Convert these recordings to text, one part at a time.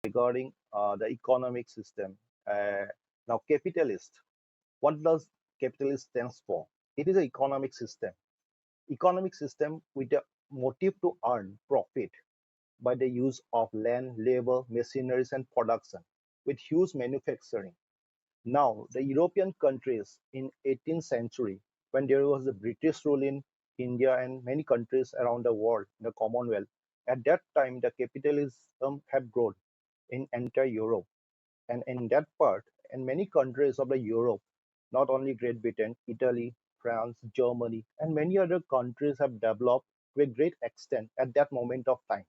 regarding the economic system. Uh, Now, capitalist, what does capitalist stands for? It is an economic system with a motive to earn profit by the use of land, labor, machineries, and production, with huge manufacturing. Now, the European countries in 18th century, when there was the British rule in India and many countries around the world, the Commonwealth, at that time the capitalism had grown in entire Europe. And in that part, and many countries of the Europe, not only Great Britain, Italy, France, Germany, and many other countries have developed to a great extent at that moment of time.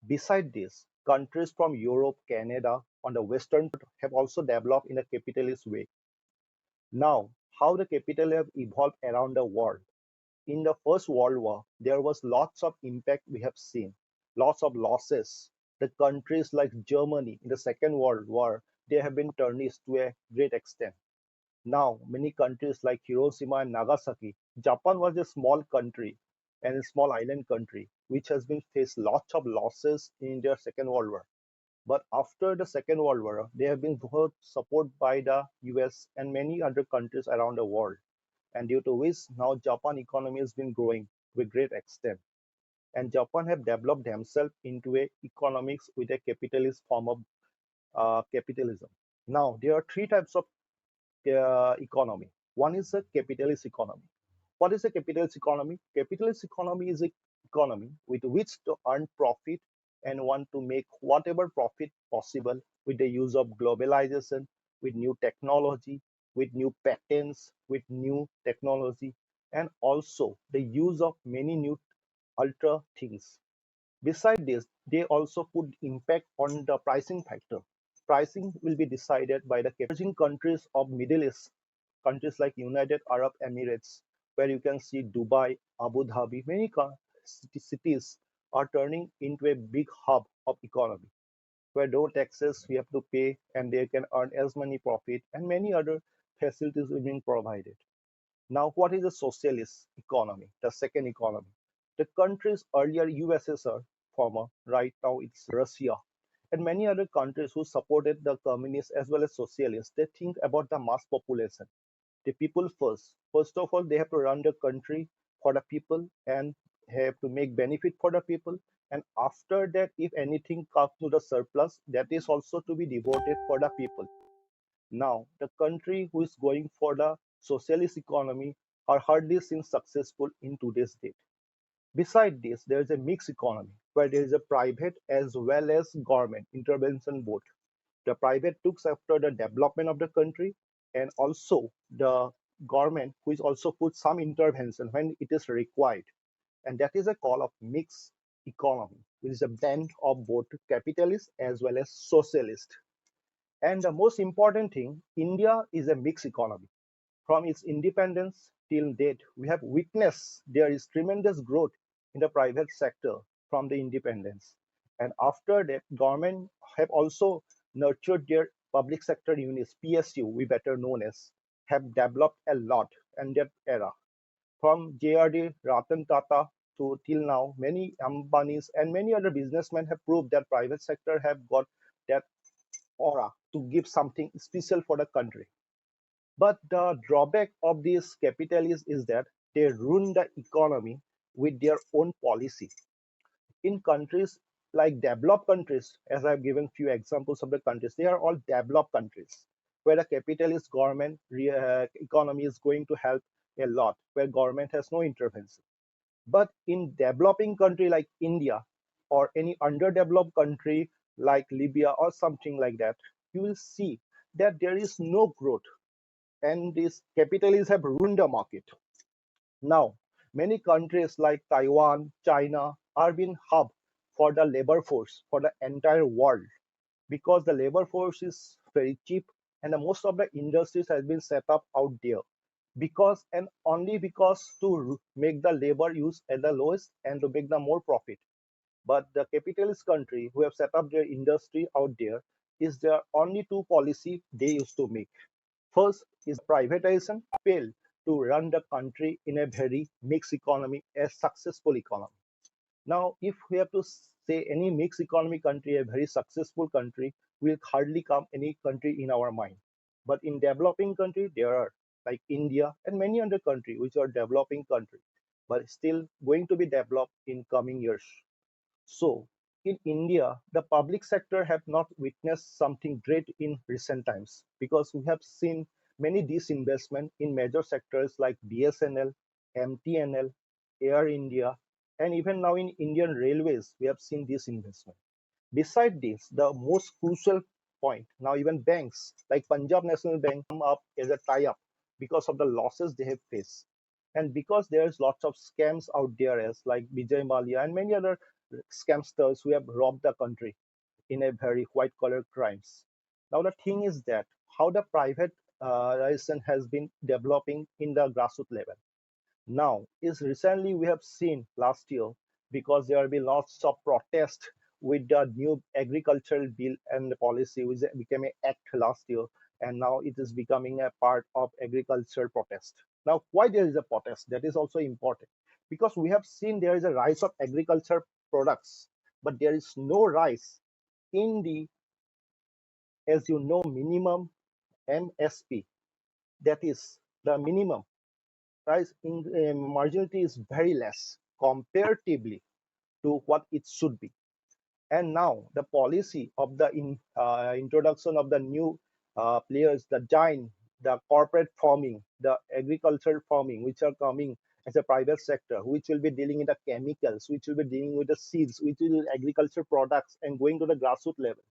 Beside this, countries from Europe, Canada, on the western part have also developed in a capitalist way. Now, how the capital have evolved around the world. In the First World War, there was lots of impact we have seen, lots of losses. The countries like Germany in the Second World War, they have been tarnished to a great extent. Now, many countries like Hiroshima and Nagasaki, Japan was a small country and a small island country, which has been faced lots of losses in their Second World War. But after the Second World War, they have been got support by the US and many other countries around the world. And due to which now Japan economy has been growing to a great extent. And Japan have developed themselves into a economics with a capitalist form of capitalism. Now there are three types of economy. One is a capitalist economy. What is a capitalist economy? Capitalist economy is an economy with which to earn profit and want to make whatever profit possible with the use of globalization, with new technology, with new patents, with new technology, and also the use of many new ultra things. Beside this, they also put impact on the pricing factor. Pricing will be decided by the emerging countries of Middle East, countries like United Arab Emirates, where you can see Dubai, Abu Dhabi, many cities are turning into a big hub of economy, where no taxes we have to pay and they can earn as many profit and many other facilities are being provided. Now, what is a socialist economy? The second economy. The countries earlier USSR, former, right now it's Russia, and many other countries who supported the communists as well as socialists, they think about the mass population, the people first. First of all, they have to run the country for the people and have to make benefit for the people. And after that, if anything comes to the surplus, that is also to be devoted for the people. Now, the country who is going for the socialist economy are hardly seen successful in today's date. Beside this, there is a mixed economy where there is a private as well as government intervention both. The private looks after the development of the country and also the government which also puts some intervention when it is required. And that is a call of mixed economy, which is a blend of both capitalist as well as socialist. And the most important thing, India is a mixed economy. From its independence till date, we have witnessed there is tremendous growth in the private sector from the independence. And after that, government have also nurtured their public sector units, PSU, we better known as, have developed a lot in that era. From JRD, Ratan Tata to till now, many Ambanis and many other businessmen have proved that private sector have got that aura to give something special for the country. But the drawback of these capitalists is that they ruin the economy with their own policy. In countries like developed countries, as I've given few examples of the countries, they are all developed countries where the capitalist government economy is going to help a lot, where government has no intervention. But in developing country like India or any underdeveloped country like Libya or something like that, you will see that there is no growth and these capitalists have ruined the market. Now, many countries like Taiwan, China are being hub for the labor force for the entire world because the labor force is very cheap and the most of the industries has been set up out there because and only because to make the labor use at the lowest and to make the more profit. But the capitalist country who have set up their industry out there is there only two policy they used to make. First is privatization failed to run the country in a very mixed economy, a successful economy. Now, if we have to say any mixed economy country, a very successful country, will hardly come any country in our mind. But in developing country, there are like India and many other countries which are developing country, but still going to be developed in coming years. So in India, the public sector have not witnessed something great in recent times because we have seen many disinvestment in major sectors like BSNL, MTNL, Air India, and even now in Indian Railways, we have seen disinvestment. Beside this, the most crucial point, now even banks like Punjab National Bank come up as a tie-up because of the losses they have faced. And because there's lots of scams out there as like Vijay Malia and many other scamsters who have robbed the country in a very white collar crimes. Now the thing is that how the private has been developing in the grassroots level. Now, is recently we have seen last year because there have been lots of protest with the new agricultural bill and the policy which became an act last year, and now it is becoming a part of agricultural protest. Now, why there is a protest? That is also important because we have seen there is a rise of agriculture products, but there is no rise in the, as you know, minimum MSP. That is the minimum price in marginality is very less comparatively to what it should be. And now the policy of the introduction of the new players, the giant, the corporate farming, the agricultural farming, which are coming as a private sector, which will be dealing with the chemicals, which will be dealing with the seeds, which will be agriculture products and going to the grassroots level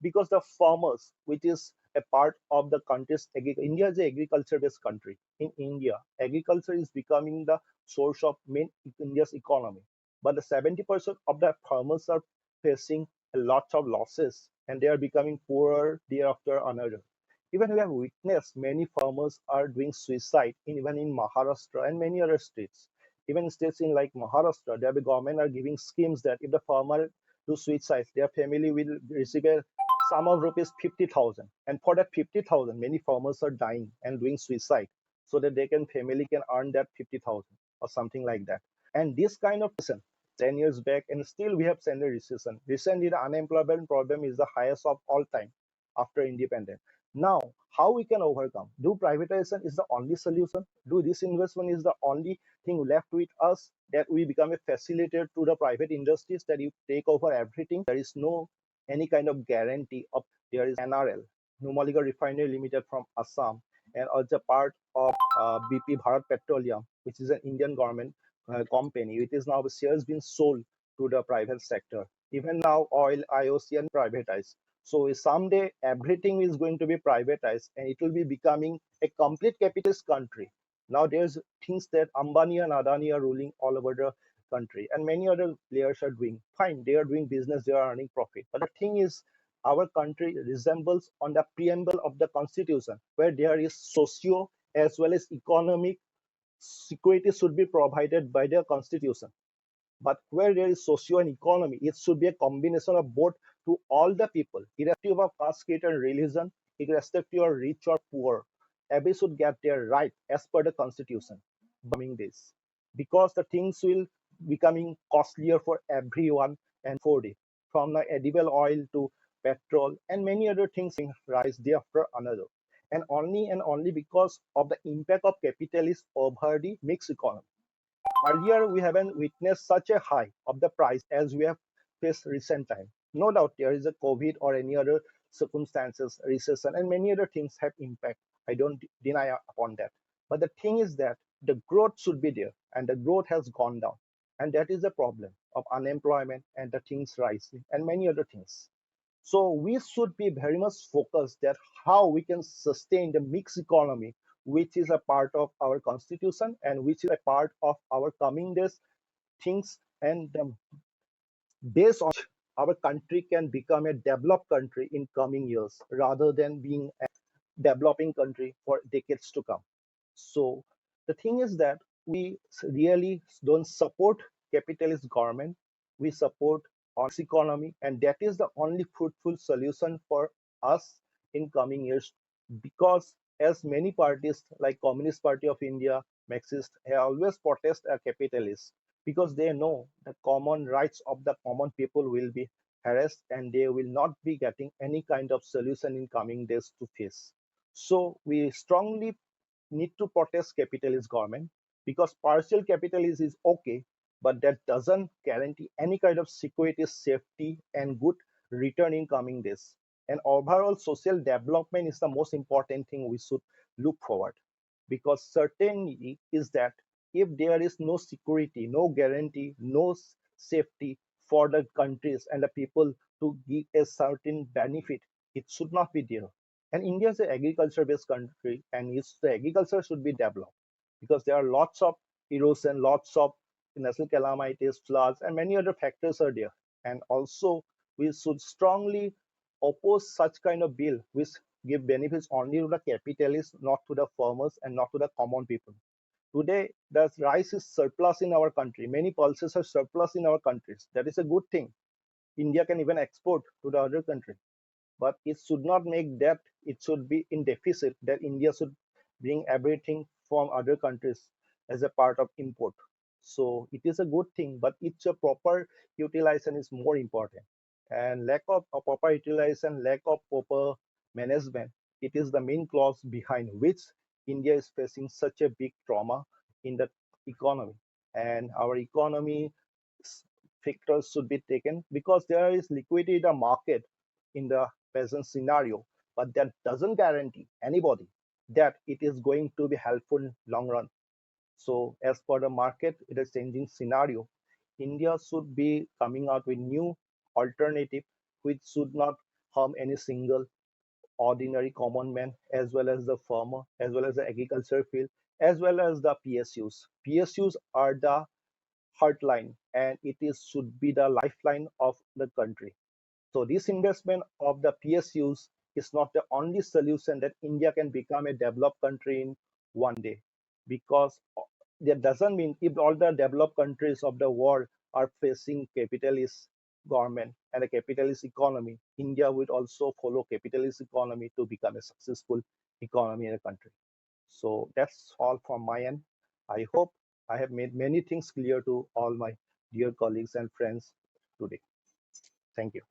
because the farmers, which is a part of the country's India is an agriculture-based country. In India, agriculture is becoming the source of main India's economy. But the 70% of the farmers are facing a lot of losses and they are becoming poorer day after another. Even we have witnessed many farmers are doing suicide even in Maharashtra and many other states. Even states in like Maharashtra, the government are giving schemes that if the farmer do suicide, their family will receive a sum of rupees 50,000. And for that 50,000, many farmers are dying and doing suicide so that they can family can earn that 50,000 or something like that. And this kind of 10 years back, and still we have seen a recession. Recently, the unemployment problem is the highest of all time after independence. Now, how we can overcome? Do privatization is the only solution? Do this investment is the only thing left with us that we become a facilitator to the private industries that you take over everything? There is no any kind of guarantee of there is NRL, Numaligarh Refinery Limited from Assam, and also part of BP Bharat Petroleum, which is an Indian government company. It is now the shares been sold to the private sector. Even now, oil, IOC, and privatized. So someday everything is going to be privatized, and it will be becoming a complete capitalist country. Now there's things that Ambani and Adani are ruling all over the country, and many other players are doing fine. They are doing business, they are earning profit. But the thing is, our country resembles on the preamble of the constitution, where there is socio as well as economic security should be provided by the constitution. But where there is socio and economy, it should be a combination of both to all the people, irrespective of caste, creed, and religion, irrespective of rich or poor. Every should get their right as per the constitution. Coming this, because the things will becoming costlier for everyone and for it, from the edible oil to petrol and many other things rise day after another. And only because of the impact of capitalist over the mixed economy. Earlier, we haven't witnessed such a high of the price as we have faced recent time. No doubt there is a COVID or any other circumstances, recession, and many other things have impact. I don't deny upon that. But the thing is that the growth should be there, and the growth has gone down. And that is the problem of unemployment and the things rising and many other things. So we should be very much focused that how we can sustain the mixed economy, which is a part of our constitution and which is a part of our coming days things and based on our country can become a developed country in coming years rather than being a developing country for decades to come. So the thing is that we really don't support capitalist government. We support honest economy, and that is the only fruitful solution for us in coming years. Because as many parties like Communist Party of India, Marxist, have always protest a capitalist. because they know the common rights of the common people will be harassed and they will not be getting any kind of solution in coming days to face. So we strongly need to protest capitalist government because partial capitalism is okay, but that doesn't guarantee any kind of security, safety, and good return in coming days. And overall social development is the most important thing we should look forward, because certainty is that if there is no security, no guarantee, no safety for the countries and the people to give a certain benefit, it should not be there. And India is an agriculture-based country, and the agriculture should be developed because there are lots of erosion, lots of natural calamities, floods, and many other factors are there. And also, we should strongly oppose such kind of bill which give benefits only to the capitalists, not to the farmers and not to the common people. Today, the rice is surplus in our country. Many pulses are surplus in our countries. That is a good thing. India can even export to the other country, but it should not make that it should be in deficit, that India should bring everything from other countries as a part of import. So it is a good thing, but it's a proper utilization is more important. And lack of a proper utilization, lack of proper management, it is the main cause behind which India is facing such a big trauma in the economy. And our economy factors should be taken because there is liquidity in the market in the present scenario, but that doesn't guarantee anybody that it is going to be helpful in long run. So as per the market, it is changing scenario. India should be coming out with new alternative which should not harm any single ordinary common man, as well as the farmer, as well as the agriculture field, as well as the PSUs. PSUs are the heartline, and it is should be the lifeline of the country. So this investment of the PSUs is not the only solution that India can become a developed country in one day, because that doesn't mean if all the developed countries of the world are facing capitalist government and a capitalist economy, India will also follow capitalist economy to become a successful economy in a country. So that's all from my end. I hope I have made many things clear to all my dear colleagues and friends today. Thank you.